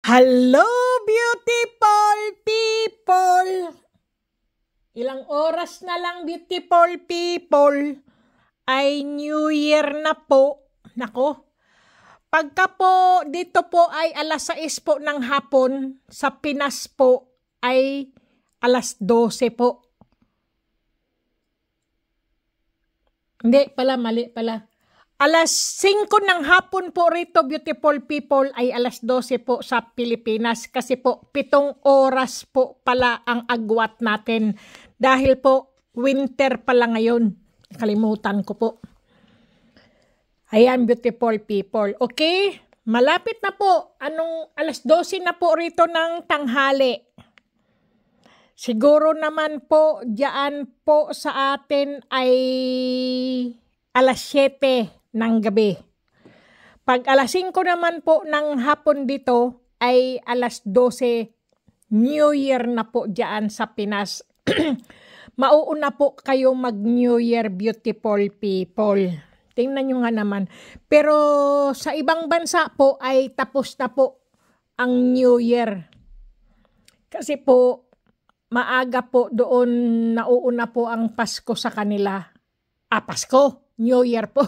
Hello, beautiful people! Ilang oras na lang, beautiful people, ay New Year na po. Nako, pagka po dito po ay alas 6 po ng hapon, sa Pinas po ay alas 12 po. Hindi pala, mali pala. Alas 5 ng hapon po rito, beautiful people, ay alas 12 po sa Pilipinas. Kasi po, 7 oras po pala ang agwat natin. Dahil po, winter pala ngayon. Kalimutan ko po. Ayan, beautiful people. Okay? Malapit na po. Alas 12 na po rito ng tanghali. Siguro naman po, diyan po sa atin ay alas 7 ng gabi. Pag alas 5 naman po ng hapon dito ay alas 12 New Year na po diyan sa Pinas. Mauuna po kayo mag New Year, beautiful people. Tingnan nyo nga naman. Pero sa ibang bansa po ay tapos na po ang New Year. Kasi po maaga po doon nauuna po ang Pasko sa kanila. Pasko, New Year po.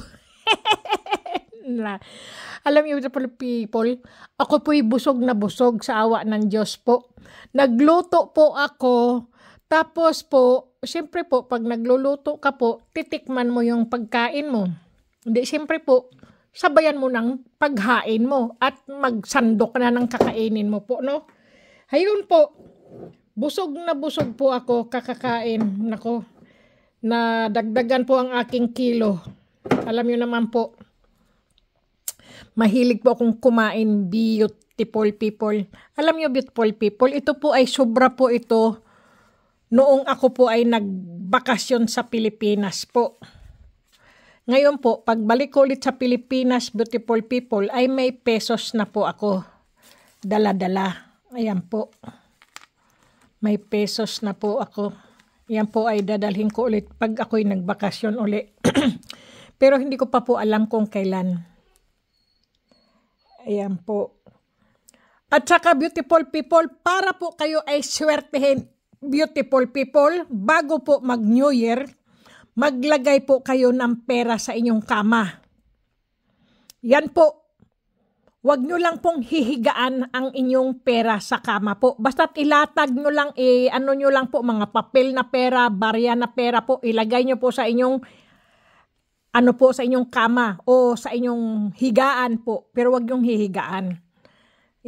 Alam niyo, people, ako po'y busog na busog sa awa ng Diyos po. Nagluto po ako, tapos po, siyempre po, pag nagluluto ka po, titikman mo yung pagkain mo. Hindi, siyempre po, sabayan mo ng paghain mo at magsandok na ng kakainin mo po, no? Hayun po, busog po ako kakakain. Nako, na dagdagan po ang aking kilo. Alam niyo naman po, mahilig po akong kumain, beautiful people. Alam niyo, beautiful people, ito po ay sobra po ito noong ako po ay nagbakasyon sa Pilipinas po. Ngayon po, pagbalik ko ulit sa Pilipinas, beautiful people, ay may pesos na po ako. Dala-dala. Ayan po. May pesos na po ako. Yan po ay dadalhin ko ulit pag ako'y nagbakasyon ulit. Pero hindi ko pa po alam kung kailan. Ayan po. At saka, beautiful people, para po kayo ay swertehin, beautiful people, bago po mag New Year, maglagay po kayo ng pera sa inyong kama. Yan po. Huwag nyo lang pong hihigaan ang inyong pera sa kama po. Basta't ilatag nyo lang, ano nyo lang po, mga papel na pera, barya na pera po, ilagay nyo po sa inyong, sa inyong kama o sa inyong higaan po. Pero huwag nyong hihigaan.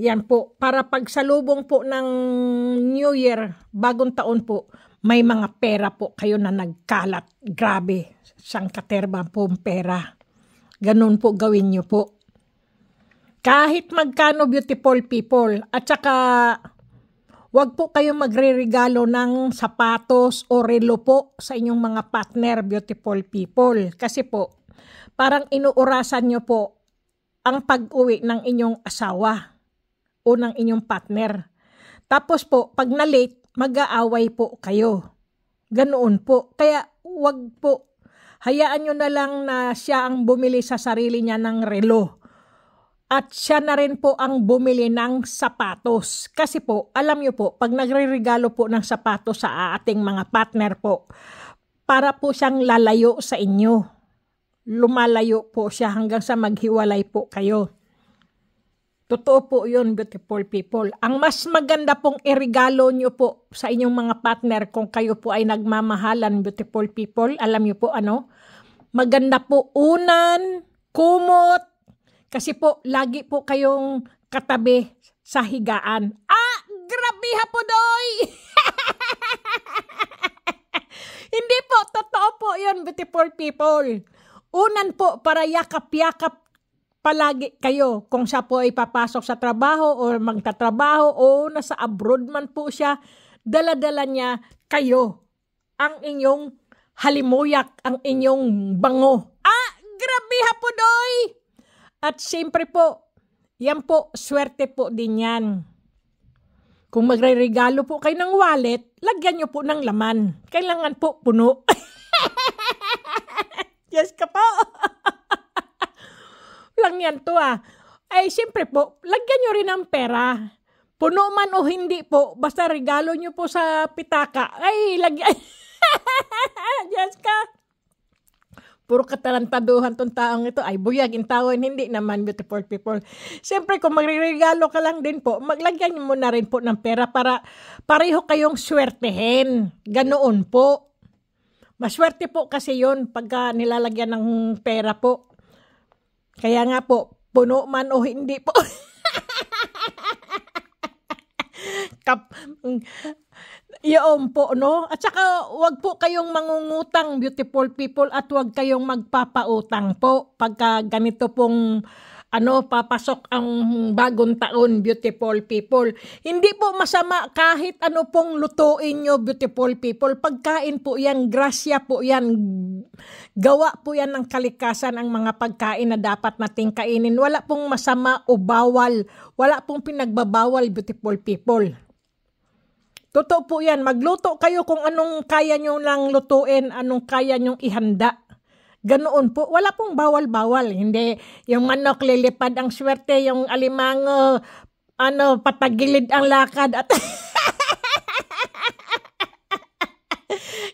Yan po, para pagsalubong po ng New Year, bagong taon po, may mga pera po kayo na nagkalat. Grabe, siyang katerba po pera. Ganun po gawin nyo po. Kahit magkano, beautiful people. At saka, wag po kayong magre-regalo ng sapatos o relo po sa inyong mga partner, beautiful people. Kasi po, parang inuurasan nyo po ang pag-uwi ng inyong asawa o ng inyong partner. Tapos po, pag na-late, mag-aaway po kayo. Ganoon po. Kaya, wag po. Hayaan nyo na lang na siya ang bumili sa sarili niya ng relo. At siya na rin po ang bumili ng sapatos. Kasi po, alam nyo po, pag nagre-regalo po ng sapatos sa ating mga partner po, para po siyang lalayo sa inyo. Lumalayo po siya hanggang sa maghiwalay po kayo. Totoo po yun, beautiful people. Ang mas maganda pong iregalo nyo po sa inyong mga partner kung kayo po ay nagmamahalan, beautiful people, alam nyo po ano? Maganda po unan, kumot, kasi po, lagi po kayong katabi sa higaan. Grabe po doy! Hindi po, totoo po yun, beautiful people. Unan po, para yakap-yakap palagi kayo. Kung siya po ay papasok sa trabaho o magtatrabaho o nasa abroad man po siya, dala-dala niya kayo. Ang inyong halimuyak, ang inyong bango. Grabe po doy! At siyempre po, yan po, swerte po din yan. Kung magre-regalo po kayo ng wallet, lagyan nyo po ng laman. Kailangan po puno. Yes ka po. Lang yan to Ay, siyempre po, lagyan nyo rin ng pera. Puno man o hindi po, basta regalo nyo po sa pitaka, ay lagyan. Diyos ka. Puro katarantaduhan tong taong ito. Ay, buyag, intawon, hindi naman, beautiful people. Siyempre, kung magregalo ka lang din po, maglagyan mo na rin po ng pera para pareho kayong swertehin. Ganoon po. Maswerte po kasi yon pagka nilalagyan ng pera po. Kaya nga po, puno man o hindi po. Iyon po, no? At saka, wag po kayong mangungutang, beautiful people, at wag kayong magpapautang po pagka ganito pong papasok ang bagong taon, beautiful people. Hindi po masama kahit ano pong lutuin nyo, beautiful people. Pagkain po yan, grasya po yan. Gawa po yan ng kalikasan ang mga pagkain na dapat nating kainin. Wala pong masama o bawal. Wala pong pinagbabawal, beautiful people. Totoo po yan. Magluto kayo kung anong kaya nyo lang lutuin, anong kaya nyong ihanda. Ganoon po. Wala pong bawal-bawal. Hindi yung manok lilipad ang swerte, yung alimango, patagilid ang lakad. At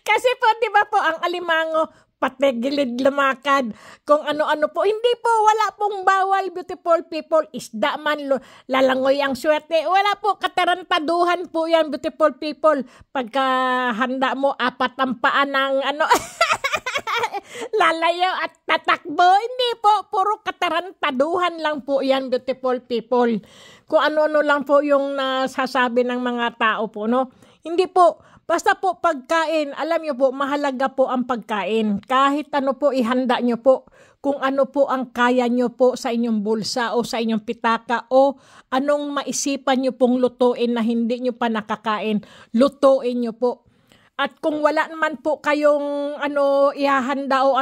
kasi po, di ba po, ang alimango, patagilid lumakad, kung ano-ano po. Hindi po, wala pong bawal, beautiful people. Isda man, lalangoy ang swerte. Wala po, katarantaduhan po yan, beautiful people. Pagka handa mo, apat ang paan ng lalayo at tatakbo. Hindi po, puro katarantaduhan lang po yan, beautiful people. Kung ano-ano lang po yung nasasabi ng mga tao po, no? Hindi po, basta po pagkain, alam nyo po, mahalaga po ang pagkain. Kahit ano po, ihanda nyo po kung ano po ang kaya nyo po sa inyong bulsa o sa inyong pitaka o anong maisipan nyo pong lutuin na hindi nyo pa nakakain, lutuin nyo po. At kung wala naman po kayong ihahanda o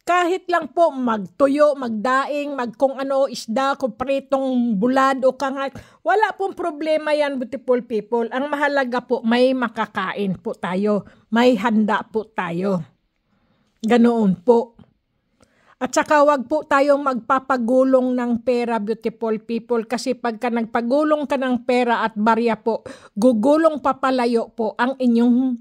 kahit lang po magtuyo, magdaing, kung isda, kung pritong bulad o kangat, wala pong problema yan, beautiful people. Ang mahalaga po, may makakain po tayo, may handa po tayo. Ganoon po. At saka wag po tayong magpapagulong ng pera, beautiful people, kasi pagka nagpagulong ka ng pera at barya po, gugulong papalayo po ang inyong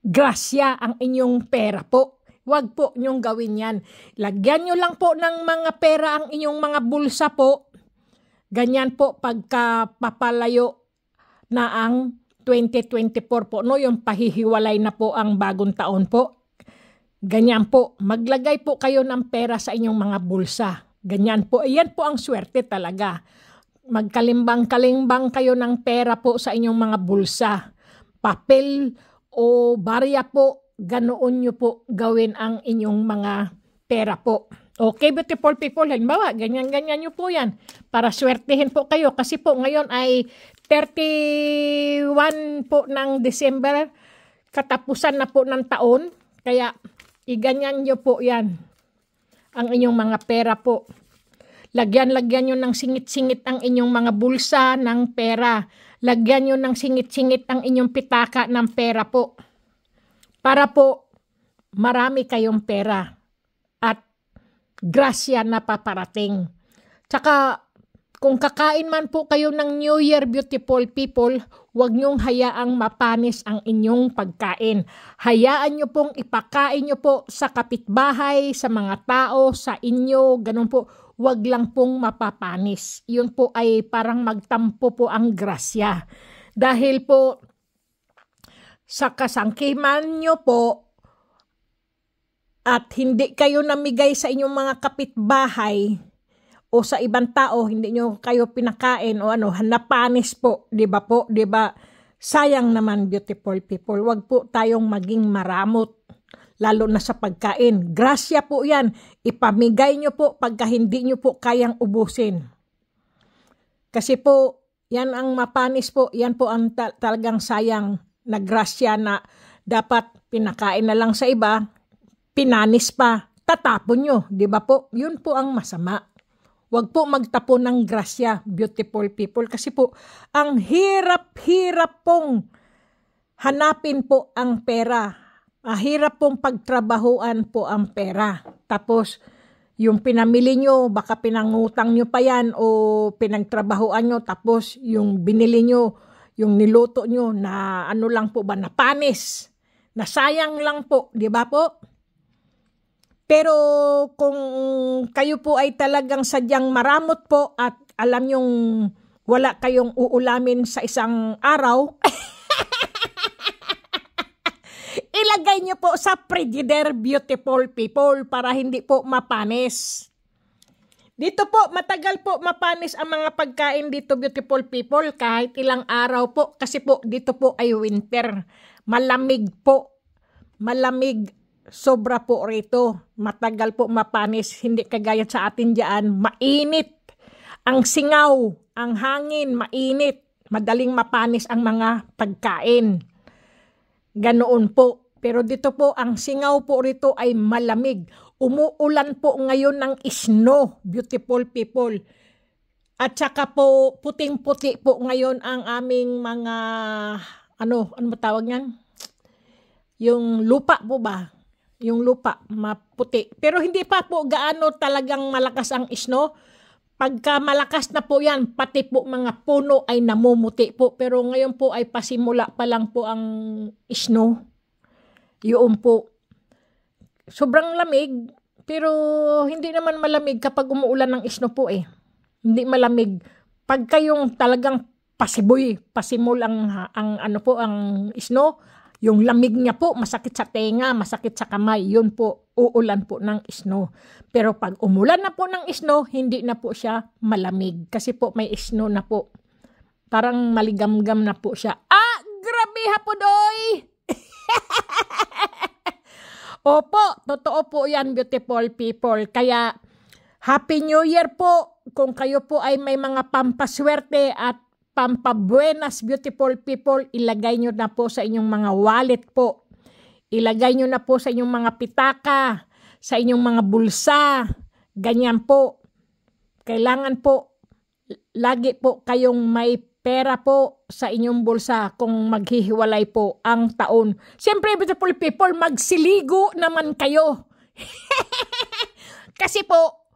grasya, ang inyong pera po. Huwag po nyong gawin yan. Lagyan nyo lang po ng mga pera ang inyong mga bulsa po. Ganyan po pagka papalayo na ang 2024 po, no? Yung pahihiwalay na po ang bagong taon po. Ganyan po. Maglagay po kayo ng pera sa inyong mga bulsa. Ganyan po. Ayan po ang swerte talaga. Magkalimbang-kalimbang kayo ng pera po sa inyong mga bulsa. Papel o barya po, ganoon nyo po gawin ang inyong mga pera po. Okay, beautiful people, halimbawa, ganyan-ganyan nyo po yan para swertihin po kayo kasi po ngayon ay 31 po ng December, katapusan na po ng taon, kaya iganyan nyo po yan ang inyong mga pera po. Lagyan nyo ng singit-singit ang inyong mga bulsa ng pera. Lagyan nyo ng singit-singit ang inyong pitaka ng pera po. Para po marami kayong pera at grasya na paparating. Tsaka kung kakain man po kayo ng New Year, beautiful people, huwag nyong hayaang mapanis ang inyong pagkain. Hayaan nyo pong ipakain nyo po sa kapitbahay, sa mga tao, sa inyo, ganun po. Huwag lang pong mapapanis. Yun po ay parang magtampo po ang grasya. Dahil po sa kasangkiman nyo po at hindi kayo namigay sa inyong mga kapitbahay o sa ibang tao, hindi nyo kayo pinakain o napanis po, di ba po? Di ba? Sayang naman, beautiful people. Huwag po tayong maging maramot. Lalo na sa pagkain. Grasya po yan. Ipamigay nyo po pagka hindi nyo po kayang ubusin. Kasi po, yan ang mapanis po. Yan po ang talagang sayang na grasya na dapat pinakain na lang sa iba, pinanis pa, tatapon nyo. Di ba po? Yun po ang masama. Huwag po magtapon ng grasya, beautiful people. Kasi po, ang hirap-hirap pong hanapin po ang pera. Mahirap pong pagtrabahuan po ang pera. Tapos, yung pinamili nyo, baka pinangutang nyo pa yan o pinagtrabahoan nyo, tapos yung binili nyo, yung niluto nyo na ano lang po ba, na panis, na sayang lang po, di ba po? Pero kung kayo po ay talagang sadyang maramot po at alam yung wala kayong uulamin sa isang araw, ilagay nyo po sa Frigidaire, beautiful people, para hindi po mapanis. Dito po, matagal po mapanis ang mga pagkain dito, beautiful people, kahit ilang araw po. Kasi po, dito po ay winter. Malamig po. Malamig. Sobra po rito. Matagal po mapanis. Hindi kagaya sa atin dyan. Mainit. Ang singaw, ang hangin, mainit. Madaling mapanis ang mga pagkain. Ganoon po. Pero dito po, ang singaw po rito ay malamig. Umuulan po ngayon ng snow, beautiful people. At saka po, puting-puti po ngayon ang aming mga, ano ba tawag yan? Yung lupa po ba? Yung lupa, maputi. Pero hindi pa po gaano talagang malakas ang snow. Pagka malakas na po yan, pati po mga puno ay namumuti po. Pero ngayon po ay pasimula pa lang po ang snow. Yun po. Sobrang lamig, pero hindi naman malamig kapag umuulan ng snow po eh. Hindi malamig. Pagka yung talagang pasimol ang ano po, ang snow, yung lamig niya po, masakit sa tenga, masakit sa kamay, yun po, uulan po ng snow. Pero pag umulan na po ng snow, hindi na po siya malamig. Kasi po may snow na po. Parang maligamgam na po siya. Ah, grabe hapodoy! Opo, totoo po yan, beautiful people. Kaya, Happy New Year po kung kayo po ay may mga pampaswerte at pampabuenas, beautiful people. Ilagay nyo na po sa inyong mga wallet po. Ilagay nyo na po sa inyong mga pitaka, sa inyong mga bulsa. Ganyan po. Kailangan po, lagi po kayong may pera po sa inyong bulsa kung maghihiwalay po ang taon. Siyempre, beautiful people, magsiligo naman kayo. Kasi po,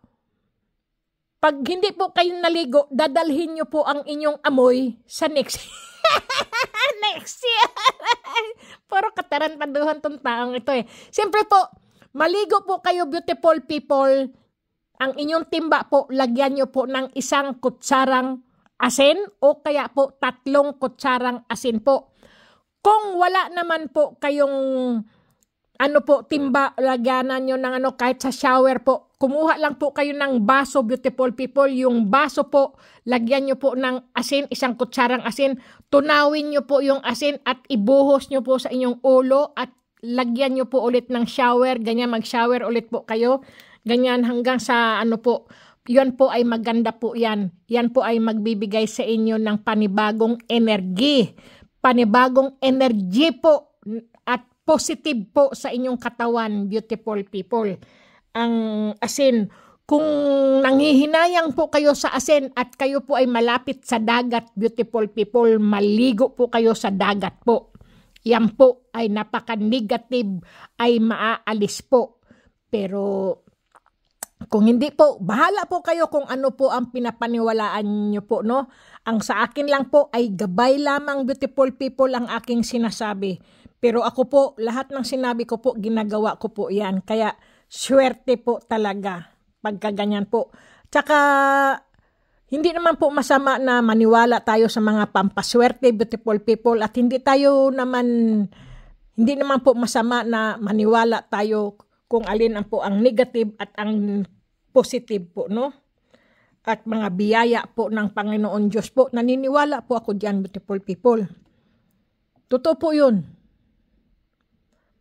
pag hindi po kayo naligo, dadalhin nyo po ang inyong amoy sa next next year. Puro katarantaduhan tong taong ito eh. Siyempre po, maligo po kayo, beautiful people. Ang inyong timba po, lagyan nyo po ng 1 kutsarang asin o kaya po 3 kutsarang asin po. Kung wala naman po kayong ano po, timba, lagyanan nyo ng ano, kahit sa shower po, kumuha lang po kayo ng baso, beautiful people. Yung baso po, lagyan nyo po ng asin, 1 kutsarang asin. Tunawin nyo po yung asin at ibuhos nyo po sa inyong ulo at lagyan nyo po ulit ng shower. Ganyan, mag-shower ulit po kayo. Ganyan hanggang sa ano po, yan po ay maganda po yan. Yan po ay magbibigay sa inyo ng panibagong energy. Panibagong energy po at positive po sa inyong katawan, beautiful people. Ang asin, kung nanghihinayang po kayo sa asin at kayo po ay malapit sa dagat, beautiful people, maligo po kayo sa dagat po. Yan po ay napaka-negative, ay maaalis po. Pero kung hindi po, bahala po kayo kung ano po ang pinapaniwalaan nyo po, no? Ang sa akin lang po ay gabay lamang, beautiful people, ang aking sinasabi. Pero ako po, lahat ng sinabi ko po, ginagawa ko po yan. Kaya, swerte po talaga pagkaganyan po. Tsaka, hindi naman po masama na maniwala tayo sa mga pampaswerte, beautiful people. At hindi naman po masama na maniwala tayo kung alin ang po ang negative at ang positive po, no? At mga biyaya po ng Panginoon Diyos po. Naniniwala po ako diyan, beautiful people. Totoo po yun.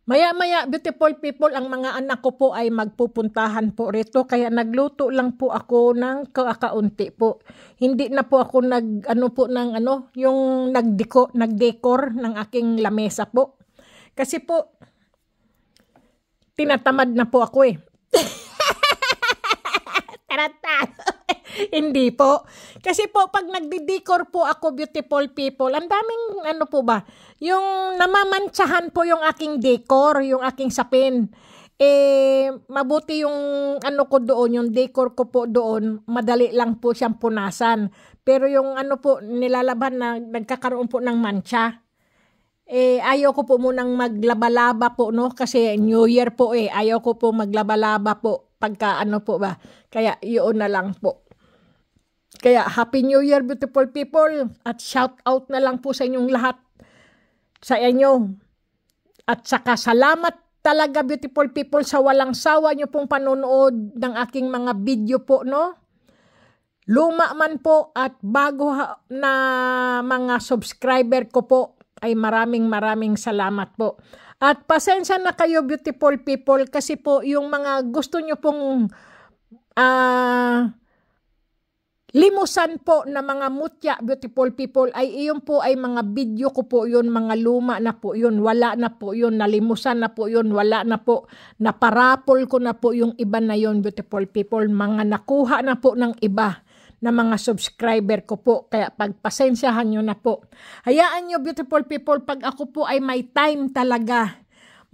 Maya-maya, beautiful people, ang mga anak ko po ay magpupuntahan po rito. Kaya nagluto lang po ako ng kakaunti po. Hindi na po ako yung nag-decor ng aking lamesa po. Kasi po, tinatamad na po ako eh. Tarantado. Hindi po. Kasi po, pag nagdi-decor po ako, beautiful people, ang daming yung namamantsahan po yung aking decor, yung aking sapin. mabuti yung ano ko doon, yung decor ko po doon, madali lang po siyang punasan. Pero yung ano po, nilalaban na nagkakaroon po ng mancha. Ayaw ko po munang maglaba-laba po, no? Kasi New Year po ayaw ko po maglaba-laba po pagka ano po ba. Kaya yun na lang po. Kaya Happy New Year, beautiful people. At shout out na lang po sa inyong lahat. Sa inyo. At saka salamat talaga, beautiful people, sa walang sawa nyo pong panonood ng aking mga video po, no? Luma man po at bago na mga subscriber ko po, ay maraming salamat po. At pasensya na kayo, beautiful people, kasi po yung mga gusto nyo pong limusan po na mga mutya, beautiful people, ay iyon po ay mga video ko po yun, mga luma na po yun, wala na po yun, nalimusan na po yun, wala na po, naparapol ko na po yung iba na yun, beautiful people, mga nakuha na po ng iba na mga subscriber ko po, kaya pagpasensyahan nyo na po. Hayaan nyo, beautiful people, pag ako po ay may time talaga,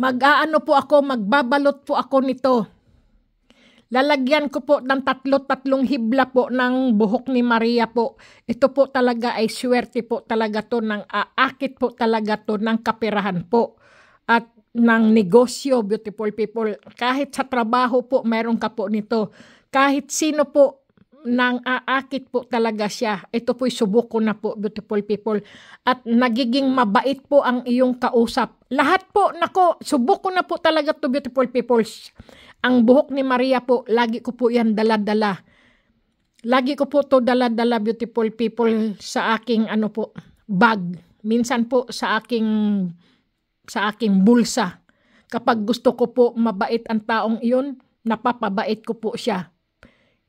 mag-aano po ako, magbabalot po ako nito. Lalagyan ko po ng tatlong hibla po ng buhok ni Maria po. Ito po talaga ay swerte po talaga to, ng aakit po talaga to ng kapirahan po. At ng negosyo, beautiful people. Kahit sa trabaho po, meron ka po nito. Kahit sino po, nang aakit po talaga siya. Ito po'y subok ko na po, beautiful people. At nagiging mabait po ang iyong kausap. Lahat po, nako, subok ko na po talaga to, beautiful people. Ang buhok ni Maria po, lagi ko po yan dala-dala. Lagi ko po to dala-dala, beautiful people, sa aking ano po, bag. Minsan po sa aking bulsa. Kapag gusto ko po mabait ang taong iyon, napapabait ko po siya.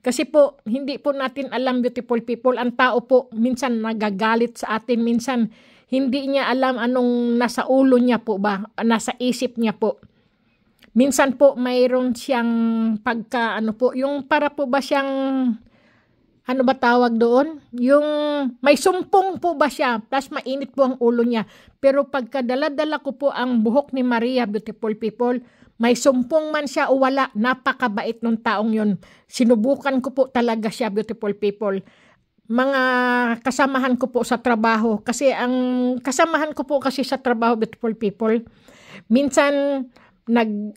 Kasi po, hindi po natin alam, beautiful people, ang tao po minsan nagagalit sa atin, minsan hindi niya alam anong nasa ulo niya po ba, nasa isip niya po. Minsan po mayroon siyang pagka, ano po, yung para po ba siyang, ano ba tawag doon? Yung may sumpong po ba siya, plus mainit po ang ulo niya. Pero pagka dala-dala ko po ang buhok ni Maria, beautiful people, may sumpong man siya o wala, napakabait ng taong yun. Sinubukan ko po talaga siya, beautiful people. Mga kasamahan ko po sa trabaho, kasi ang kasamahan ko po kasi sa trabaho, beautiful people, minsan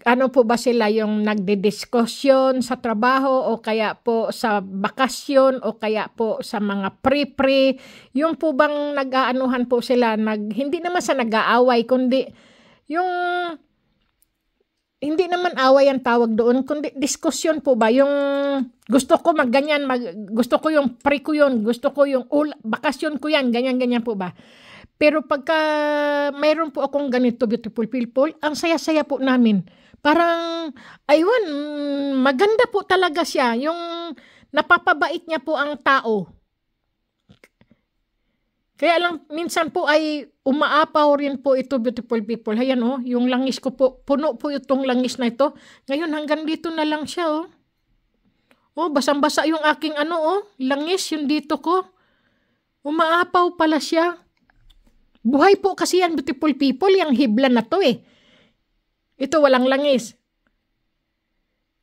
ano po ba sila yung nagdidiskusyon sa trabaho o kaya po sa bakasyon o kaya po sa mga pre-pre, yung po bang nag-aanuhan po sila, hindi naman sa nag-aaway, kundi yung hindi naman away ang tawag doon, kundi diskusyon po ba, yung gusto ko magganyan, gusto ko yung pre ko yun, gusto ko yung bakasyon ko yan, ganyan po ba. Pero pagka mayroon po akong ganito, beautiful people, ang saya-saya po namin. Parang, ayun, maganda po talaga siya. Yung napapabait niya po ang tao. Kaya lang, minsan po ay umaapaw rin po ito, beautiful people. Ayan yung langis ko po, puno po itong langis na ito. Ngayon, hanggang dito na lang siya, basang-basa yung aking langis, yung dito ko. Umaapaw pala siya. Buhay po kasi yan, beautiful people, yung hibla na to Ito, walang langis.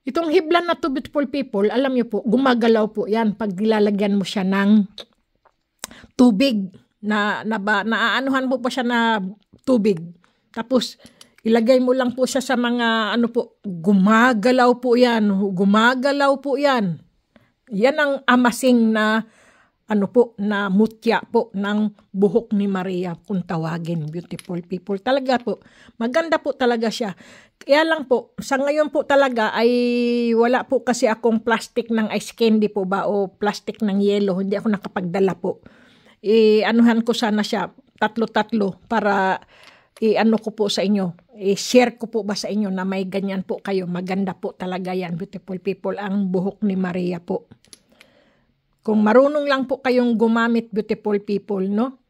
Itong hibla na to, beautiful people, alam niyo po, gumagalaw po yan pag nilalagyan mo siya ng tubig. Naaanuhan mo pa siya na tubig. Tapos, ilagay mo lang po siya sa mga, gumagalaw po yan. Gumagalaw po yan. Yan ang amasing na, na mutya po ng buhok ni Maria kung tawagin, beautiful people. Talaga po, maganda po talaga siya. Kaya lang po, sa ngayon po talaga ay wala po kasi akong plastic ng ice candy po ba o plastic ng yelo. Hindi ako nakapagdala po. Anuhan ko sana siya, tatlo para ko po sa inyo. Share ko po ba sa inyo na may ganyan po kayo. Maganda po talaga yan, beautiful people, ang buhok ni Maria po. Kung marunong lang po kayong gumamit, beautiful people, no?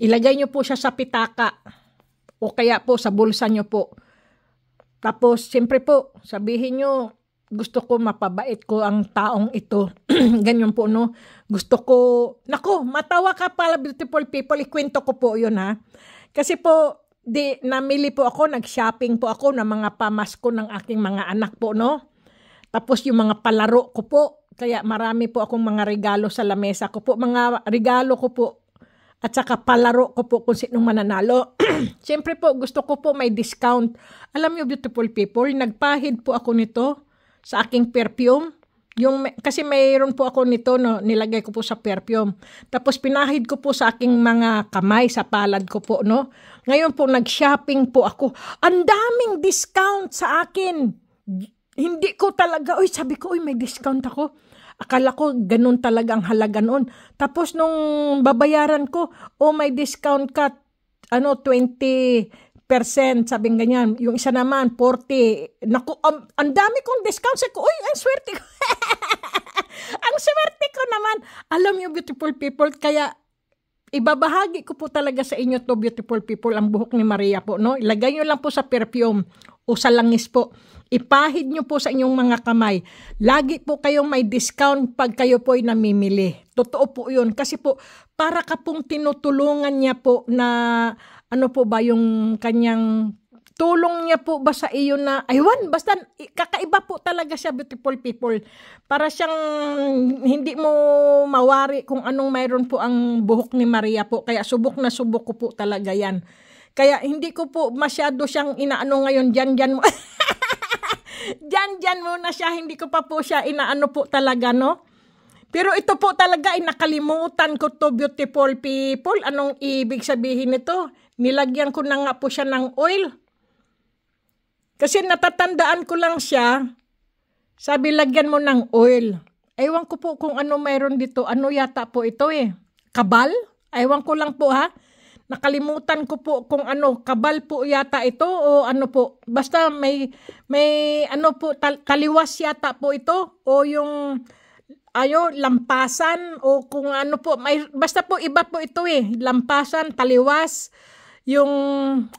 Ilagay nyo po siya sa pitaka o kaya po sa bulsa nyo po. Tapos, siyempre po, sabihin nyo, gusto ko mapabait ko ang taong ito. Ganyan po, no? Gusto ko, matawa ka pala, beautiful people, ikwento ko po yun, ha? Kasi po, namili po ako, nag-shopping po ako ng mga pamasko ng aking mga anak po, no? Tapos yung mga palaro ko po, kaya marami po akong mga regalo sa lamesa ko po. Mga regalo ko po at saka palaro ko po kung sinong mananalo. Siyempre po, gusto ko po may discount. Alam niyo, beautiful people, nagpahid po ako nito sa aking perfume. Kasi mayroon po ako nito, no, nilagay ko po sa perfume. Tapos pinahid ko po sa aking mga kamay, sa palad ko po, no. Ngayon po, nag-shopping po ako. Ang daming discount sa akin. Hindi ko talaga, sabi ko, may discount ako. Akala ko, ganun talaga ang halaga noon. Tapos nung babayaran ko, may discount ka, 20%, sabing ganyan. Yung isa naman, 40%. Naku, ang dami kong discount. Sabi ko, ang swerte ko. Ang swerte ko naman. Alam niyo, beautiful people, kaya ibabahagi ko po talaga sa inyo to, beautiful people, ang buhok ni Maria po, no? Ilagay nyo lang po sa perfume o sa langis po. Ipahid nyo po sa inyong mga kamay. Lagi po kayong may discount pag kayo po ay namimili. Totoo po yun. Kasi po, para ka pong tinutulungan niya po na, po ba yung kanyang tulong niya po ba sa iyo na, basta kakaiba po talaga siya, beautiful people. Para siyang hindi mo mawari kung anong mayroon po ang buhok ni Maria po. Kaya subok na subok ko po talaga yan. Kaya hindi ko po masyado siyang inaano ngayon, dyan mo. Dyan muna siya, hindi ko pa po siya inaano po talaga, no? Pero ito po talaga ay nakalimutan ko to, beautiful people. Anong ibig sabihin nito? Nilagyan ko na nga po siya ng oil. Kasi natatandaan ko lang siya, sabi lagyan mo ng oil. Ewan ko po kung ano mayroon dito. Ano yata po ito Kabal? Ewan ko lang po ha. Nakalimutan ko po kung kabal po yata ito o ano po. Basta may po, taliwas yata po ito o yung lampasan o kung ano po. Basta po iba po ito lampasan, taliwas. Yung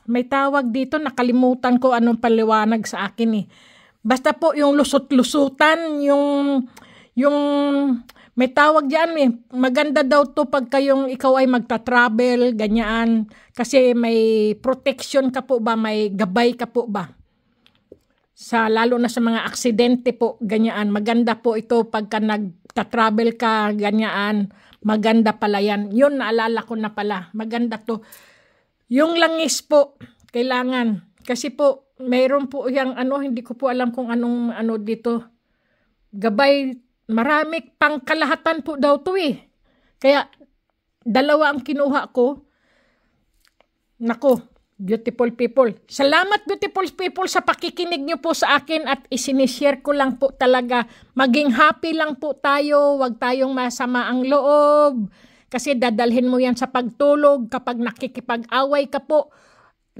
may tawag dito, nakalimutan ko anong paliwanag sa akin Basta po yung lusot-lusutan, yung may tawag diyan Maganda daw to pag ikaw ay magta-travel, ganyan. Kasi may protection ka po ba, may gabay ka po ba. Lalo na sa mga aksidente po, ganyan. Maganda po ito pagka nagta-travel ka, ganyan. Maganda pala yan. Yun, naalala ko na pala. Maganda to. Yung langis po, kailangan. Kasi po, mayroon po yung hindi ko po alam kung anong dito. Gabay, marami pang kalahatan po daw to Kaya, 2 ang kinuha ko. Nako, beautiful people. Salamat, beautiful people, sa pakikinig nyo po sa akin at isinishare ko lang po talaga. Maging happy lang po tayo, wag tayong masama ang loob. Kasi dadalhin mo yan sa pagtulog kapag nakikipag-away ka po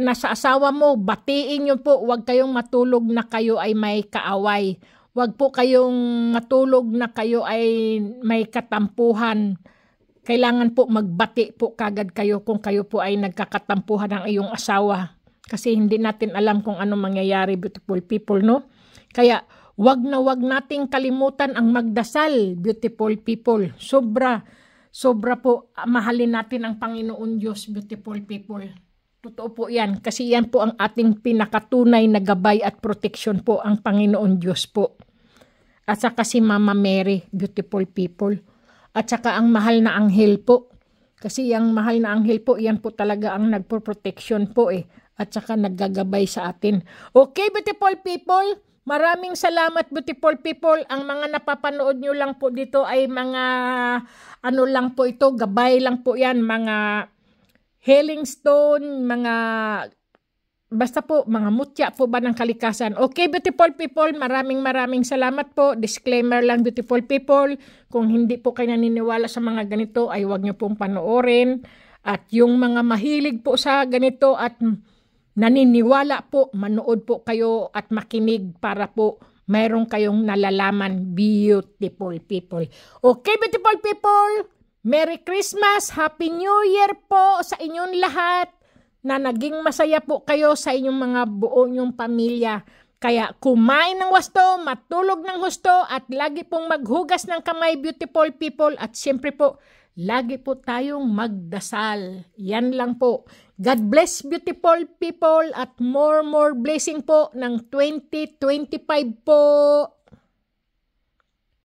na sa asawa mo, batiin nyo po, huwag kayong matulog na kayo ay may kaaway. Huwag po kayong matulog na kayo ay may katampuhan. Kailangan po magbati po kagad kayo kung kayo po ay nagkakatampuhan ng iyong asawa. Kasi hindi natin alam kung ano mangyayari, beautiful people, no? Kaya huwag nating kalimutan ang magdasal, beautiful people. Sobra po, mahalin natin ang Panginoon Diyos, beautiful people. Totoo po yan, kasi yan po ang ating pinakatunay na gabay at protection po, ang Panginoon Diyos po. At saka si Mama Mary, beautiful people. At saka ang mahal na anghel po. Kasi yung mahal na anghel po, yan po talaga ang nagpo-protection po At saka naggagabay sa atin. Okay, beautiful people? Maraming salamat, beautiful people. Ang mga napapanood nyo lang po dito ay mga lang po ito, gabay lang po yan, mga healing stone, basta po, mga mutya po ba ng kalikasan. Okay, beautiful people, maraming salamat po. Disclaimer lang, beautiful people, kung hindi po kayo naniniwala sa mga ganito, ay huwag nyo pong panoorin. At yung mga mahilig po sa ganito at naniniwala po, manood po kayo at makinig para po mayroon kayong nalalaman, beautiful people. Okay, beautiful people, Merry Christmas, Happy New Year po sa inyong lahat, na naging masaya po kayo sa inyong mga buo nyong pamilya. Kaya kumain ng wasto, matulog ng husto, at lagi pong maghugas ng kamay, beautiful people. At siyempre po, Lagi po tayong magdasal. Yan lang po. God bless beautiful people at more blessing po ng 2025 po.